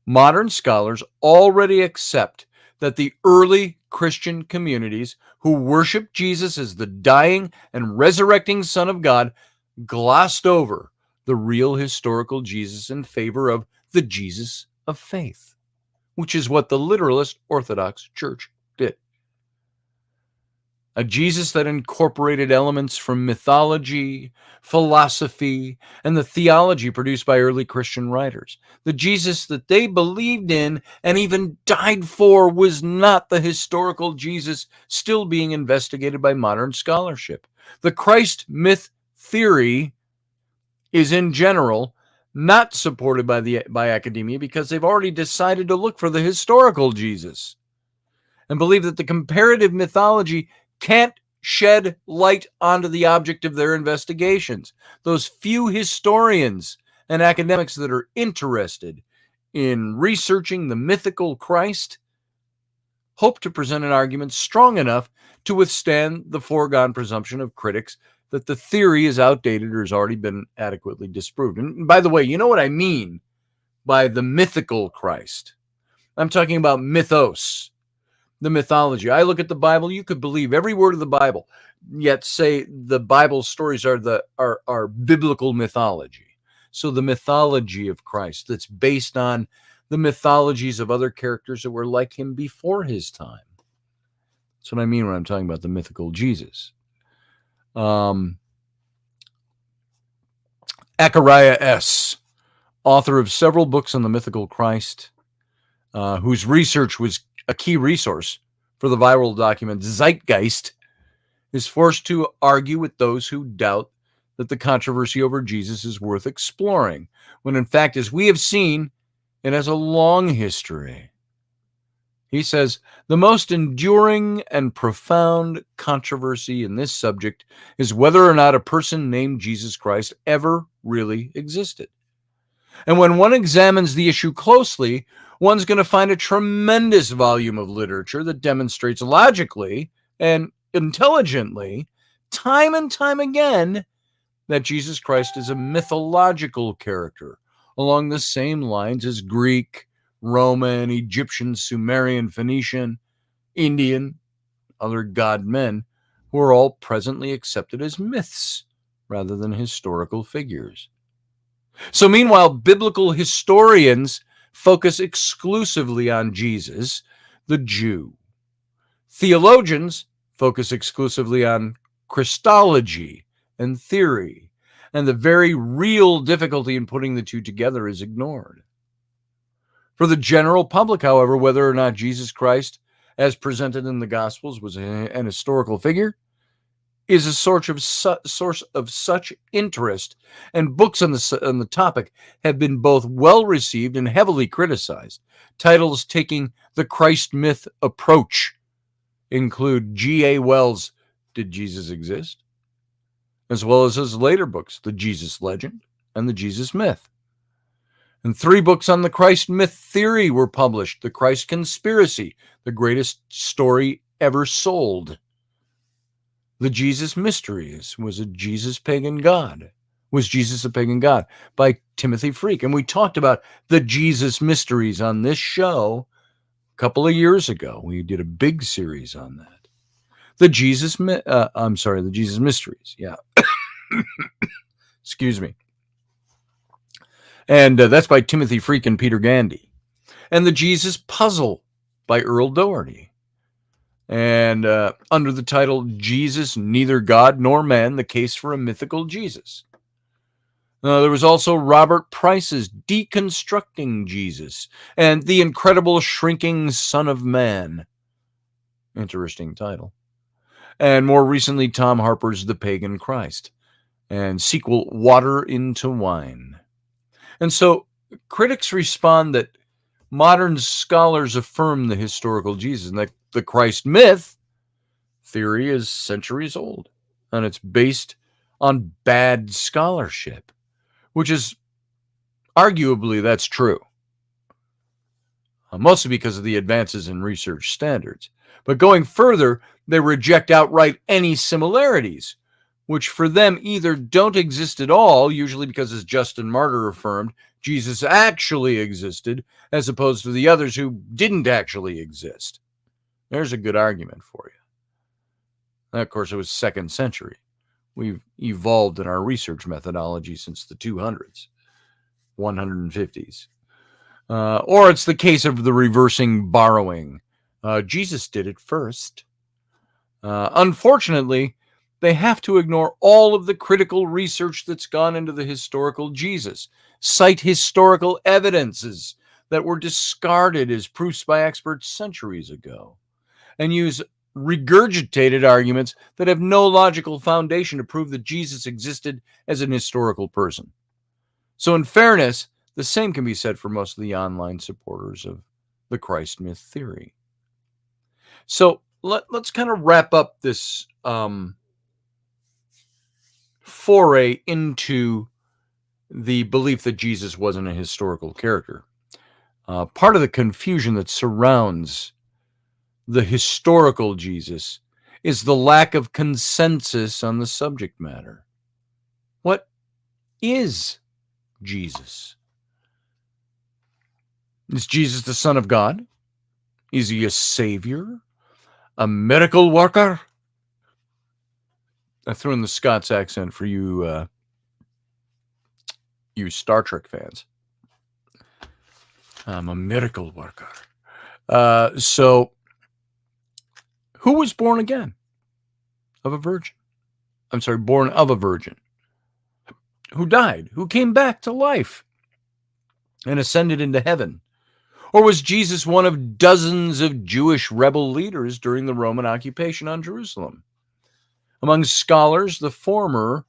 Modern scholars already accept that the early Christian communities who worshiped Jesus as the dying and resurrecting Son of God glossed over the real historical Jesus in favor of the Jesus of faith, which is what the literalist Orthodox Church did. A Jesus that incorporated elements from mythology, philosophy, and the theology produced by early Christian writers. The Jesus that they believed in and even died for was not the historical Jesus still being investigated by modern scholarship. The Christ myth theory is in general not supported by academia because they've already decided to look for the historical Jesus and believe that the comparative mythology can't shed light onto the object of their investigations. Those few historians and academics that are interested in researching the mythical Christ hope to present an argument strong enough to withstand the foregone presumption of critics that the theory is outdated or has already been adequately disproved. And by the way, you know what I mean by the mythical Christ? I'm talking about mythos, the mythology. I look at the Bible, you could believe every word of the Bible, yet say the Bible stories are biblical mythology. So the mythology of Christ that's based on the mythologies of other characters that were like him before his time. That's what I mean when I'm talking about the mythical Jesus. Achariah S., author of several books on the mythical Christ, whose research was a key resource for the viral document Zeitgeist, is forced to argue with those who doubt that the controversy over Jesus is worth exploring, when in fact, as we have seen, it has a long history. He says, the most enduring and profound controversy in this subject is whether or not a person named Jesus Christ ever really existed. And when one examines the issue closely, one's going to find a tremendous volume of literature that demonstrates logically and intelligently, time and time again, that Jesus Christ is a mythological character along the same lines as Greek, Roman, Egyptian, Sumerian, Phoenician, Indian, other god men, who are all presently accepted as myths rather than historical figures. So meanwhile, biblical historians focus exclusively on Jesus, the Jew. Theologians focus exclusively on Christology and theory, and the very real difficulty in putting the two together is ignored. For the general public, however, whether or not Jesus Christ, as presented in the Gospels, was an historical figure, is a source of such interest, and books on the topic have been both well received and heavily criticized. Titles taking the Christ myth approach include G.A. Wells' Did Jesus Exist?, as well as his later books, The Jesus Legend and The Jesus Myth. And 3 books on the Christ myth theory were published. The Christ Conspiracy, the greatest story ever sold. The Jesus Mysteries, Was Jesus a pagan god? By Timothy Freak. And we talked about the Jesus Mysteries on this show a couple of years ago. We did a big series on that. The Jesus Mysteries. Yeah. Excuse me. And that's by Timothy Freak and Peter Gandy. And The Jesus Puzzle by Earl Doherty. And under the title Jesus, Neither God Nor Man, The Case for a Mythical Jesus. There was also Robert Price's Deconstructing Jesus and The Incredible Shrinking Son of Man. Interesting title. And more recently, Tom Harper's The Pagan Christ and sequel Water into Wine. And so critics respond that modern scholars affirm the historical Jesus and that the Christ myth theory is centuries old and it's based on bad scholarship, which is arguably that's true. Mostly because of the advances in research standards. But going further, they reject outright any similarities, which for them either don't exist at all, usually because, as Justin Martyr affirmed, Jesus actually existed, as opposed to the others who didn't actually exist. There's a good argument for you. And of course, it was 2nd century. We've evolved in our research methodology since the 200s, 150s. Or it's the case of the reversing borrowing. Jesus did it first. Unfortunately, they have to ignore all of the critical research that's gone into the historical Jesus, cite historical evidences that were discarded as proofs by experts centuries ago, and use regurgitated arguments that have no logical foundation to prove that Jesus existed as an historical person. So in fairness, the same can be said for most of the online supporters of the Christ myth theory. So let's kind of wrap up this foray into the belief that Jesus wasn't a historical character. Part of the confusion that surrounds the historical Jesus is the lack of consensus on the subject matter. What is Jesus? Is Jesus the Son of God? Is he a savior? A miracle worker? I threw in the Scots accent for you, you Star Trek fans. I'm a miracle worker. So, who was born again? Of a virgin. I'm sorry, born of a virgin. Who died? Who came back to life and ascended into heaven? Or was Jesus one of dozens of Jewish rebel leaders during the Roman occupation on Jerusalem? Among scholars, the former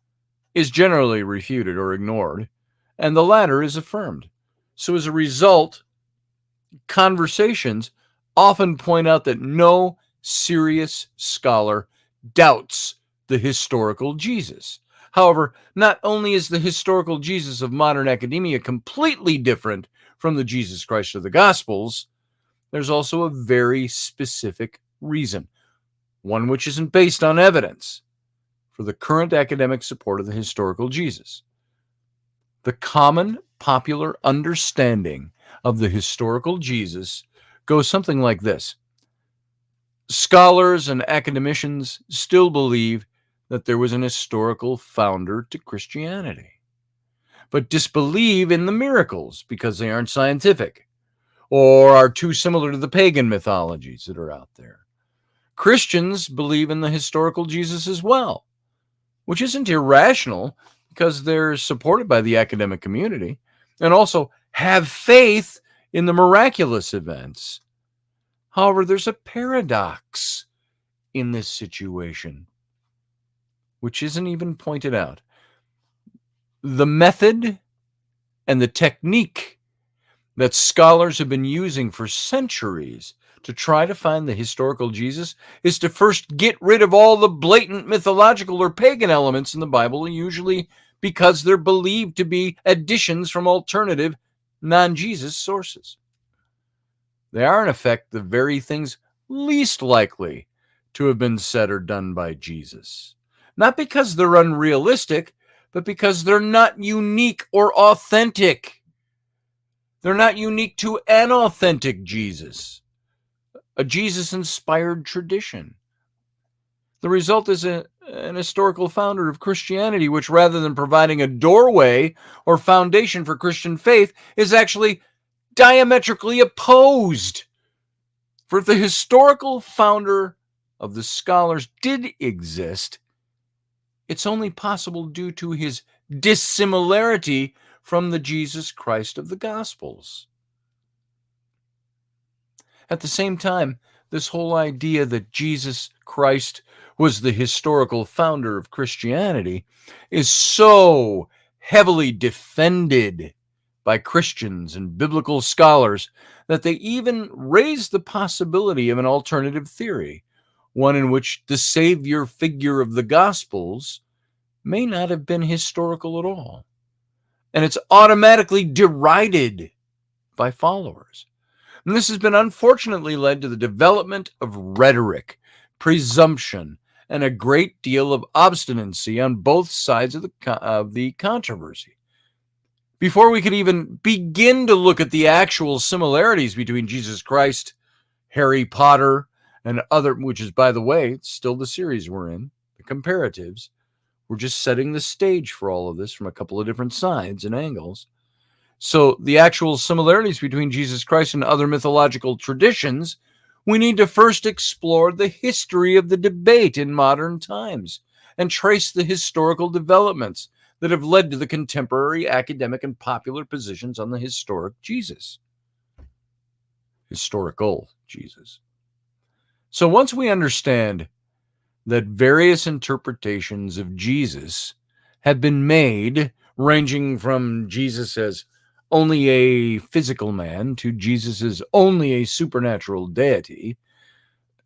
is generally refuted or ignored, and the latter is affirmed. So as a result, conversations often point out that no serious scholar doubts the historical Jesus. However, not only is the historical Jesus of modern academia completely different from the Jesus Christ of the Gospels, there's also a very specific reason, one which isn't based on evidence, for the current academic support of the historical Jesus. The common popular understanding of the historical Jesus goes something like this. Scholars and academicians still believe that there was an historical founder to Christianity, but disbelieve in the miracles because they aren't scientific or are too similar to the pagan mythologies that are out there. Christians believe in the historical Jesus as well, which isn't irrational because they're supported by the academic community and also have faith in the miraculous events. However, there's a paradox in this situation, which isn't even pointed out. The method and the technique that scholars have been using for centuries to try to find the historical Jesus is to first get rid of all the blatant mythological or pagan elements in the Bible, usually because they're believed to be additions from alternative non-Jesus sources. They are, in effect, the very things least likely to have been said or done by Jesus. Not because they're unrealistic, but because they're not unique or authentic. They're not unique to an authentic Jesus, a Jesus-inspired tradition. The result is an historical founder of Christianity, which rather than providing a doorway or foundation for Christian faith, is actually diametrically opposed. For if the historical founder of the scholars did exist, it's only possible due to his dissimilarity from the Jesus Christ of the Gospels. At the same time, this whole idea that Jesus Christ was the historical founder of Christianity is so heavily defended by Christians and biblical scholars that they even raise the possibility of an alternative theory, one in which the Savior figure of the Gospels may not have been historical at all. And it's automatically derided by followers. And this has been unfortunately led to the development of rhetoric, presumption, and a great deal of obstinacy on both sides of the controversy. Before we could even begin to look at the actual similarities between Jesus Christ, Harry Potter, and other, which is, by the way, still the series we're in, the comparatives, we're just setting the stage for all of this from a couple of different sides and angles. So the actual similarities between Jesus Christ and other mythological traditions, we need to first explore the history of the debate in modern times and trace the historical developments that have led to the contemporary academic and popular positions on the historical Jesus. So once we understand that various interpretations of Jesus have been made, ranging from Jesus as only a physical man to Jesus as only a supernatural deity,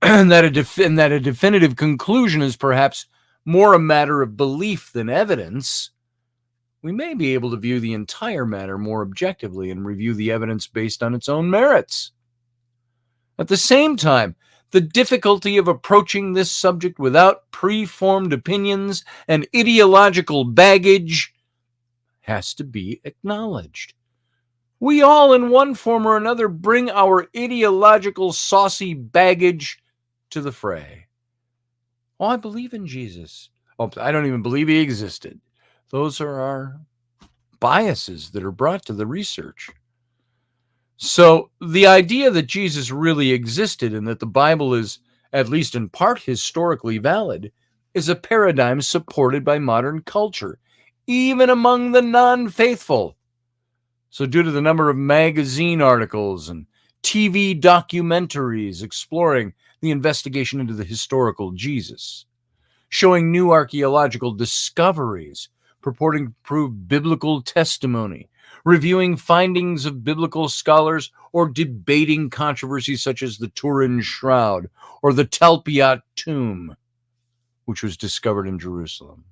and that a definitive conclusion is perhaps more a matter of belief than evidence, we may be able to view the entire matter more objectively and review the evidence based on its own merits. At the same time, the difficulty of approaching this subject without preformed opinions and ideological baggage has to be acknowledged. We all, in one form or another, bring our ideological saucy baggage to the fray. Oh, I believe in Jesus. Oh, I don't even believe he existed. Those are our biases that are brought to the research. So the idea that Jesus really existed and that the Bible is, at least in part, historically valid is a paradigm supported by modern culture, even among the non-faithful. So due to the number of magazine articles and TV documentaries exploring the investigation into the historical Jesus, showing new archaeological discoveries purporting to prove biblical testimony, reviewing findings of biblical scholars, or debating controversies such as the Turin Shroud or the Talpiot Tomb, which was discovered in Jerusalem.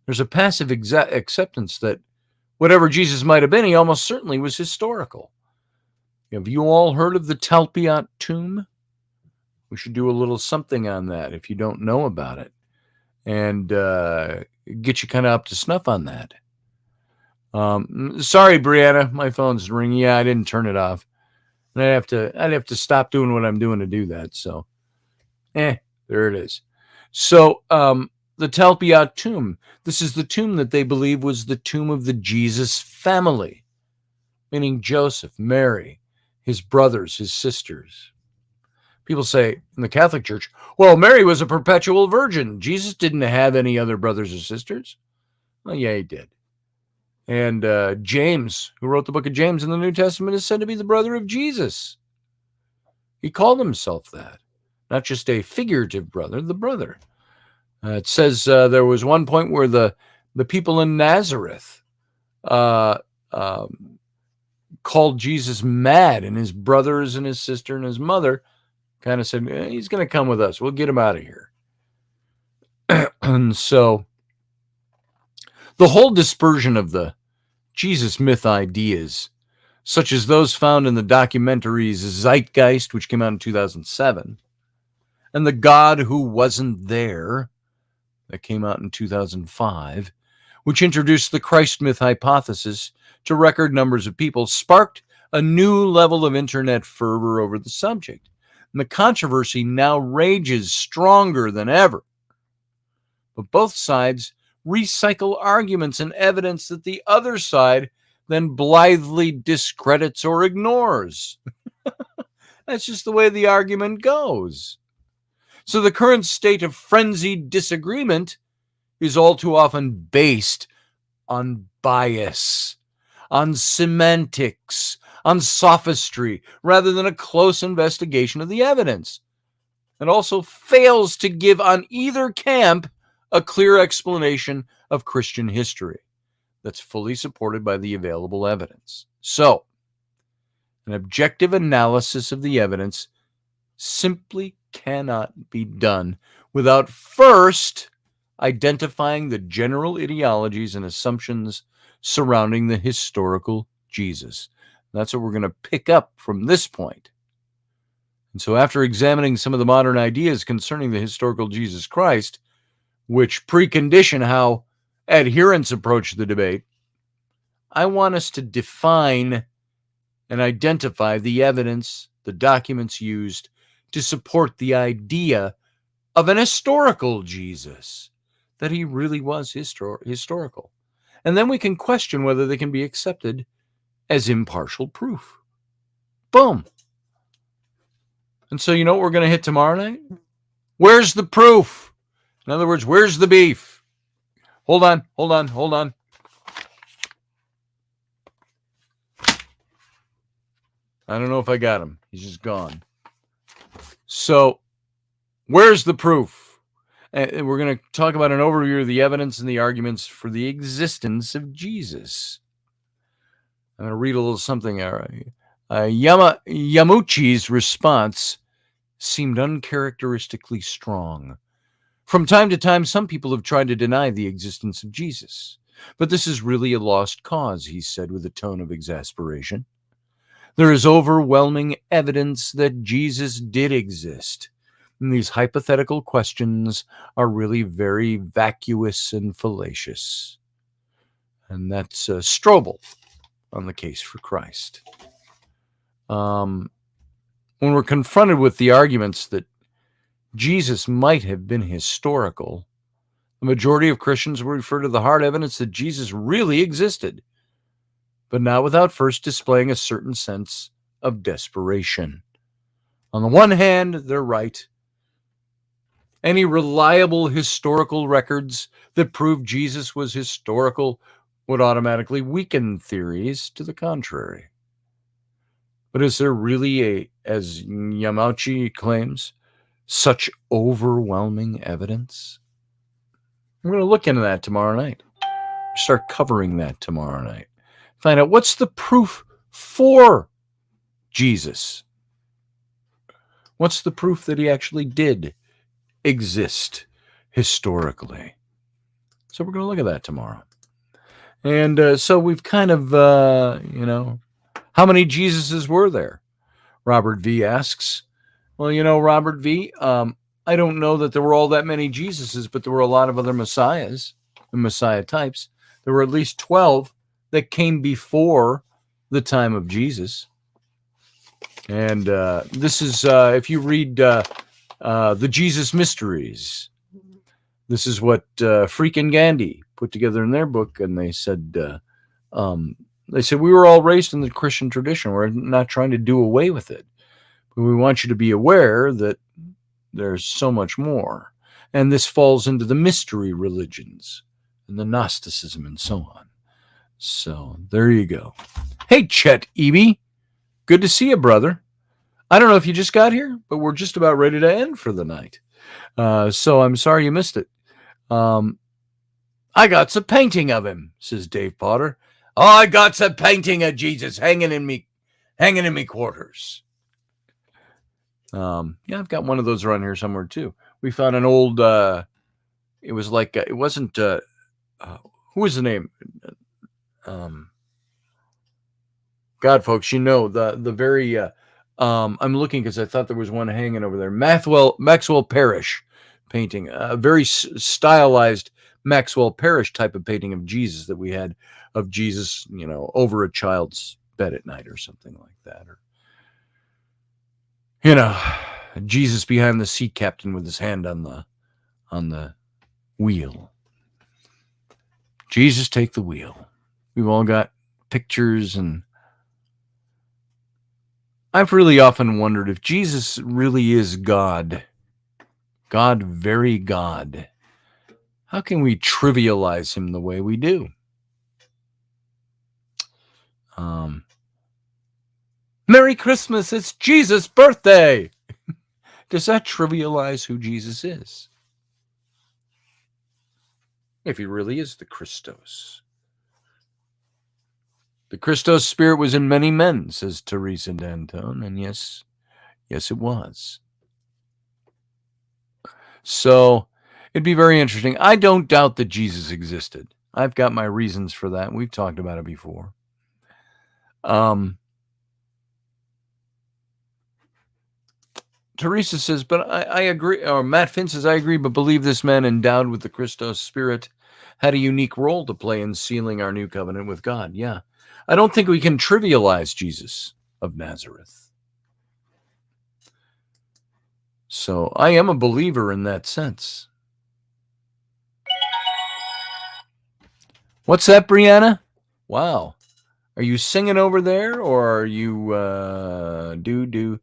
There's a passive acceptance that whatever Jesus might have been, he almost certainly was historical. Have you all heard of the Talpiot Tomb? We should do a little something on that if you don't know about it, and get you kind of up to snuff on that. Sorry, Brianna, my phone's ringing. Yeah, I didn't turn it off. And I'd have to stop doing what I'm doing to do that. So, there it is. So, the Talpiot Tomb. This is the tomb that they believe was the tomb of the Jesus family, meaning Joseph, Mary, his brothers, his sisters. People say in the Catholic Church, well, Mary was a perpetual virgin. Jesus didn't have any other brothers or sisters. Well, yeah, he did. And James, who wrote the book of James in the New Testament, is said to be the brother of Jesus. He called himself that. Not just a figurative brother, the brother. It says there was one point where the people in Nazareth called Jesus mad, and his brothers and his sister and his mother kind of said, he's going to come with us. We'll get him out of here. And so the whole dispersion of the Jesus myth ideas, such as those found in the documentaries Zeitgeist, which came out in 2007, and The God Who Wasn't There, that came out in 2005, which introduced the Christ myth hypothesis to record numbers of people, sparked a new level of internet fervor over the subject. And the controversy now rages stronger than ever. but both sides recycle arguments and evidence that the other side then blithely discredits or ignores. That's just the way the argument goes. So the current state of frenzied disagreement is all too often based on bias, on semantics, on sophistry, rather than a close investigation of the evidence. It also fails to give on either camp a clear explanation of Christian history that's fully supported by the available evidence. So, an objective analysis of the evidence simply cannot be done without first identifying the general ideologies and assumptions surrounding the historical Jesus. That's what we're going to pick up from this point. And so after examining some of the modern ideas concerning the historical Jesus Christ, which precondition how adherents approach the debate, I want us to define and identify the evidence, the documents used to support the idea of an historical Jesus, that he really was historical. And then we can question whether they can be accepted as impartial proof. Boom. And so you know what we're going to hit tomorrow night? Where's the proof? In other words, where's the beef? Hold on. I don't know if I got him. He's just gone. So, where's the proof? And we're going to talk about an overview of the evidence and the arguments for the existence of Jesus. I'm going to read a little something. Yamuchi's response seemed uncharacteristically strong. From time to time, some people have tried to deny the existence of Jesus. But this is really a lost cause, he said with a tone of exasperation. There is overwhelming evidence that Jesus did exist. And these hypothetical questions are really very vacuous and fallacious. And that's Strobel on the case for Christ. When we're confronted with the arguments that Jesus might have been historical, the majority of Christians will refer to the hard evidence that Jesus really existed, but not without first displaying a certain sense of desperation. On the one hand, they're right. Any reliable historical records that prove Jesus was historical would automatically weaken theories to the contrary. But is there really, as Yamauchi claims, such overwhelming evidence? We're going to look into that tomorrow night. Start covering that tomorrow night. Find out what's the proof for Jesus. What's the proof that he actually did exist historically? So we're going to look at that tomorrow. And so we've kind of, how many Jesuses were there? Robert V. asks. Well, Robert V., I don't know that there were all that many Jesuses, but there were a lot of other Messiahs and Messiah types. There were at least 12 that came before the time of Jesus. And this is, if you read the Jesus Mysteries, this is what Freak and Gandhi put together in their book. And they said, we were all raised in the Christian tradition. We're not trying to do away with it. But we want you to be aware that there's so much more. And this falls into the mystery religions and the Gnosticism and so on. So there you go. Hey, Chet Eby. Good to see you, brother. I don't know if you just got here, but we're just about ready to end for the night. So I'm sorry you missed it. I got some painting of him, says Dave Potter. Oh, I got some painting of Jesus hanging in me quarters. I've got one of those around here somewhere too. We found an old, it was like, it wasn't, who was the name? God, folks, the very, I'm looking because I thought there was one hanging over there. Maxwell Parrish painting, a very stylized Maxwell Parrish type of painting of Jesus that we had of Jesus, over a child's bed at night or something like that. Or, Jesus behind the sea captain with his hand on the wheel. Jesus, take the wheel. We've all got pictures, and I've really often wondered if Jesus really is God, God, very God, how can we trivialize him the way we do? Merry Christmas, it's Jesus' birthday. Does that trivialize who Jesus is? If he really is the Christos. The Christos spirit was in many men, says Teresa Danton, and yes, it was. So it'd be very interesting. I don't doubt that Jesus existed. I've got my reasons for that. We've talked about it before. Teresa says, but I agree, or Matt Finn says, I agree, but believe this man endowed with the Christos spirit had a unique role to play in sealing our new covenant with God. Yeah. I don't think we can trivialize Jesus of Nazareth. So I am a believer in that sense. What's that, Brianna? Wow. Are you singing over there, or are you do?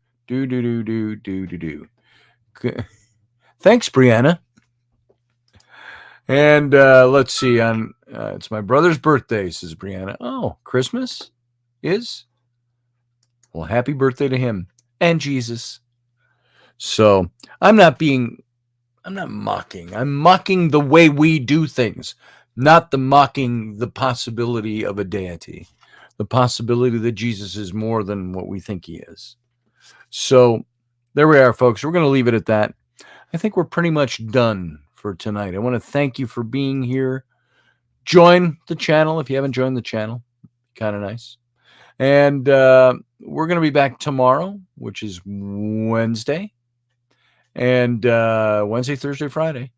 Thanks, Brianna. And let's see. It's my brother's birthday, says Brianna. Oh, Christmas is? Well, happy birthday to him and Jesus. So I'm not mocking. I'm mocking the way we do things, not mocking the possibility of a deity, the possibility that Jesus is more than what we think he is. So there we are, folks. We're going to leave it at that. I think we're pretty much done for tonight. I want to thank you for being here. Join the channel if you haven't joined the channel. Kind of nice. And we're going to be back tomorrow, which is Wednesday. And Wednesday, Thursday, Friday.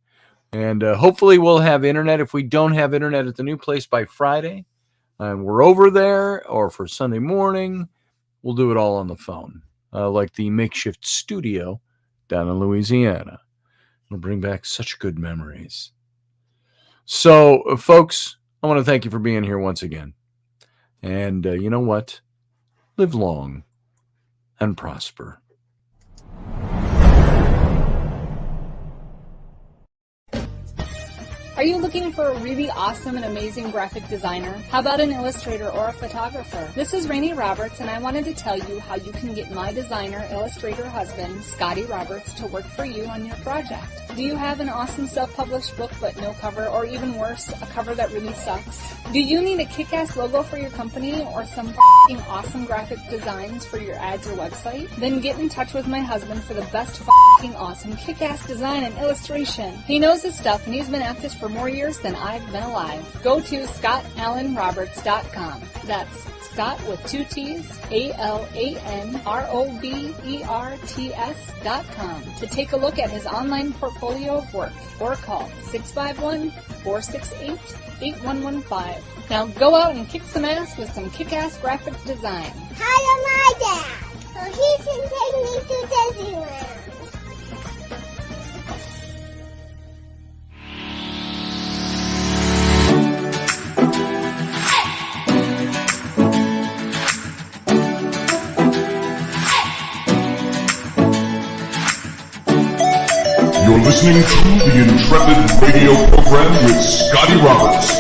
And hopefully we'll have internet. If we don't have internet at the new place by Friday, and we're over there, or for Sunday morning, we'll do it all on the phone. Like the makeshift studio down in Louisiana. It'll bring back such good memories. So, folks, I want to thank you for being here once again. And you know what? Live long and prosper.
Are you looking for a really awesome and amazing graphic designer? How about an illustrator or a photographer? This is Rainey Roberts, and I wanted to tell you how you can get my designer, illustrator husband, Scotty Roberts, to work for you on your project. Do you have an awesome self-published book but no cover, or even worse, a cover that really sucks? Do you need a kick-ass logo for your company or some f***ing awesome graphic designs for your ads or website? Then get in touch with my husband for the best f***ing awesome kick-ass design and illustration. He knows his stuff, and he's been at this for more years than I've been alive. Go to ScottAllenRoberts.com. That's Scott with 2 T's, ALANROBERTS.com to take a look at his online portfolio of work, or call 651-468-8115. Now go out and kick some ass with some kick-ass graphic design.
Hire my dad so he can take me to Disneyland.
You're listening to the Intrepid radio program with Scotty Roberts.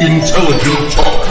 Intelligent talk.